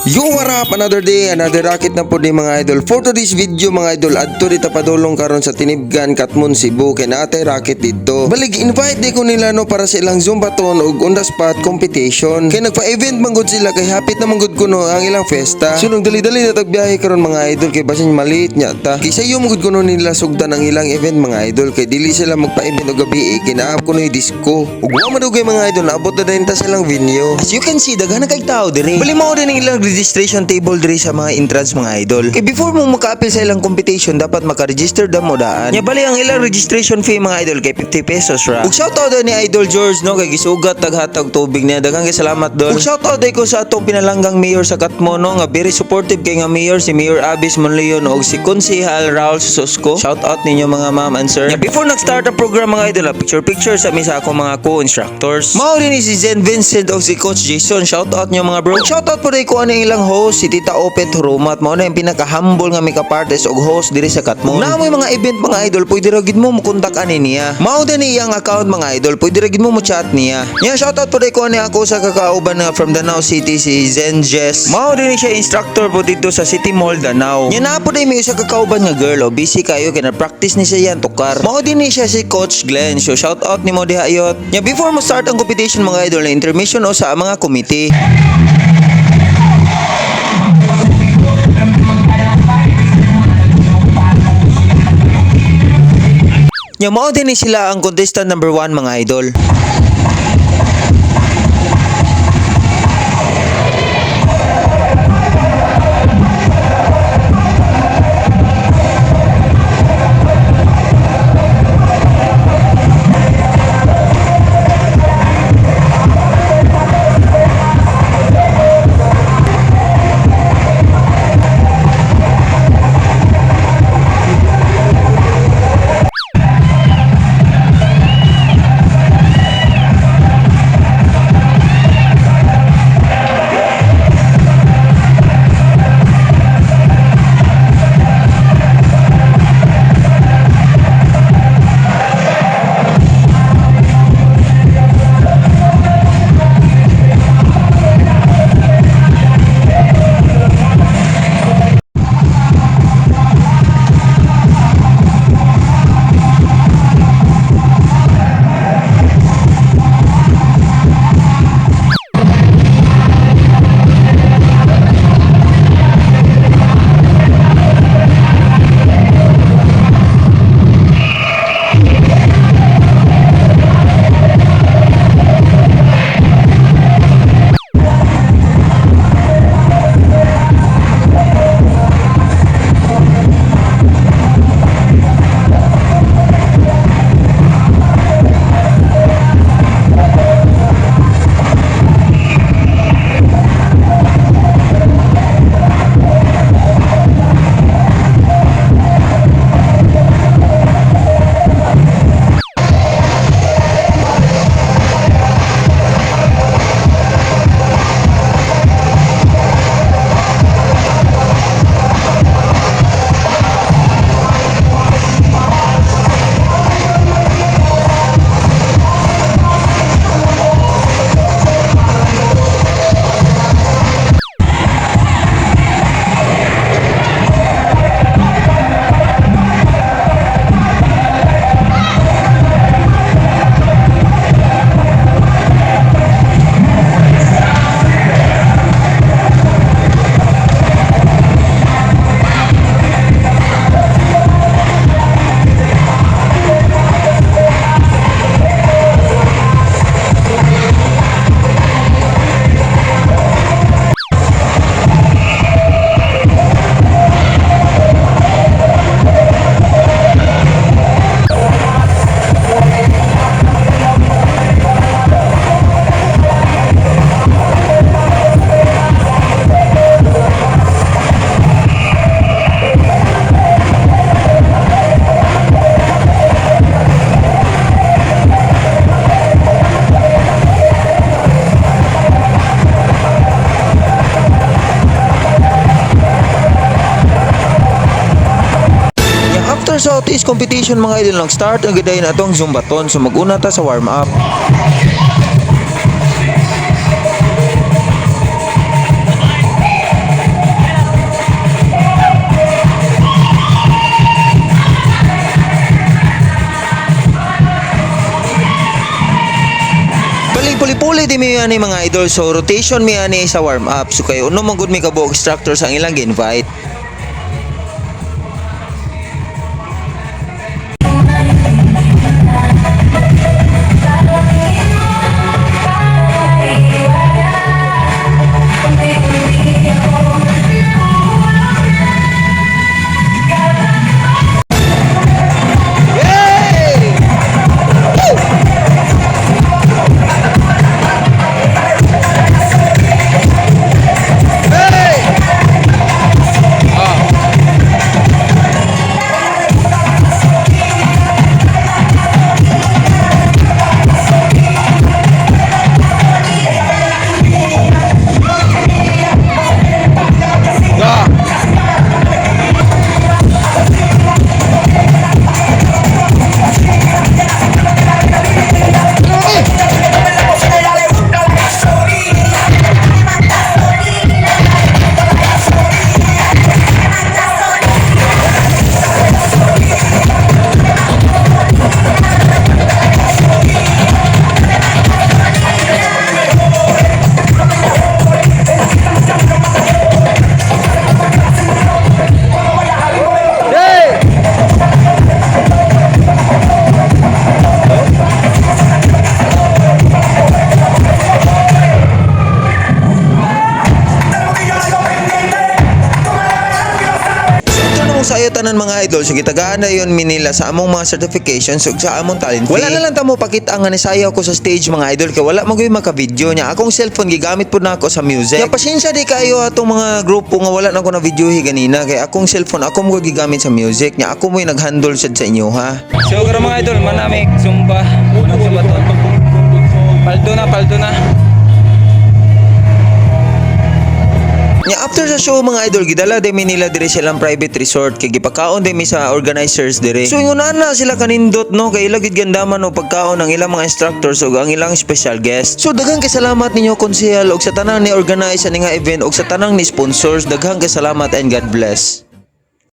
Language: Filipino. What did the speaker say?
Yo, what up? Another day, another racket na po ni mga idol. For today's video mga idol, adto dita padulong karon sa Tinibgan, Katmon, Cebu kay naatay racket dito. Balig invite di ko nila no para sa ilang zumbaton og on the spot competition. Kay nagpa-event manggod sila kay hapit na manggod kuno ang ilang festa. Sunod dali-dali na tagbiyahe karon mga idol kay basin maliit nya ta. Kay sayo manggod kuno nila sugdan ang ilang event mga idol kay dili sila magpa-event og gabi kinaap kuno yung disco. Ug wa madugay mga idol naabot na din ta silang venue. As you can see daghan na kay tao diri. Bali mao din ang ilang registration table diri sa mga entrance mga idol. Kay before mo maka-appeal sa ilang competition dapat maka-register da mo daan. Nya bali ang ilang registration fee mga idol kay 50 pesos ra. Ug shoutout ni Idol George no kay gisugat taghatag tubig niya. Daghang salamat dol. Ug shoutout ko sa atong pinalanggang mayor sa Katmon no nga very supportive kay nga mayor si Mayor Abis Monleon og si Konsehal Raul Susco. Shoutout ninyo mga ma'am and sir. Nya before nag-start ang program mga idol, picture sa misa ako mga co-instructors. Mao rin ni si Zen Vincent o si Coach Jason. Shoutout nyo mga bro. Shoutout po rin ko ano ilang host si Tita Opet Hurumat. Mao na yung pinaka-humble nga makeup artist og host diri sa Katmon. Na may mga event mga idol, pwede ra gid mo mukontak ani niya. Mao din iyang account mga idol, pwede ra gid mo mo-chat niya. Nya shoutout po rin ko ani ako sa kakauban nga from Danao City si Zen Jess. Mao din siya instructor po dito sa City Mall Danao. Nya na po din may usa kakauban nga girl o busy kayo kay na-practice ni siya yan tukar. Mao din siya si Coach Glenn. So shoutout ni mo diha ayot. Nya before mo start ang competition mga idol na intermission o sa mga committee. Nya mao din sila ang contestant number 1 mga idol. Sa Southeast competition mga idol nag-start ang gaday na itong zumbaton. So mag-una ta sa warm up. Friendly mi ani mga idol, so rotation mi ani sa warm up. So kayo uno man gud mi kabuok instructor sa ilang gi-invite. Sa ayo tanan mga idol, so gitagaan na yun minila sa among mga certifications ug sa among talent fee. Wala na lang tamo pakita nga nisayaw ko sa stage mga idol kay wala magyud maka-video niya. Akong cellphone gigamit pud nako sa music. Ya pasensya di kayo atong mga grupo nga wala na ko na videohi ganina kay akong cellphone ako mo gigamit sa music niya. Ako mo'y nag-handle sad sa inyo ha. So karon mga idol, manamik Zumba. Zumba to. Paldo na. Nya after sa show mga idol gidala de mi nila dire silang private resort kay gipakaon de mi sa organizers dire. So ingon na sila kanindot no kay ila gid gandaman no pagkaon ng ilang mga instructors ug ang ilang special guest. So daghang kay salamat ninyo konsehal ug sa tanang ni organize ani nga event ug sa tanang ni sponsors daghang kay salamat and God bless.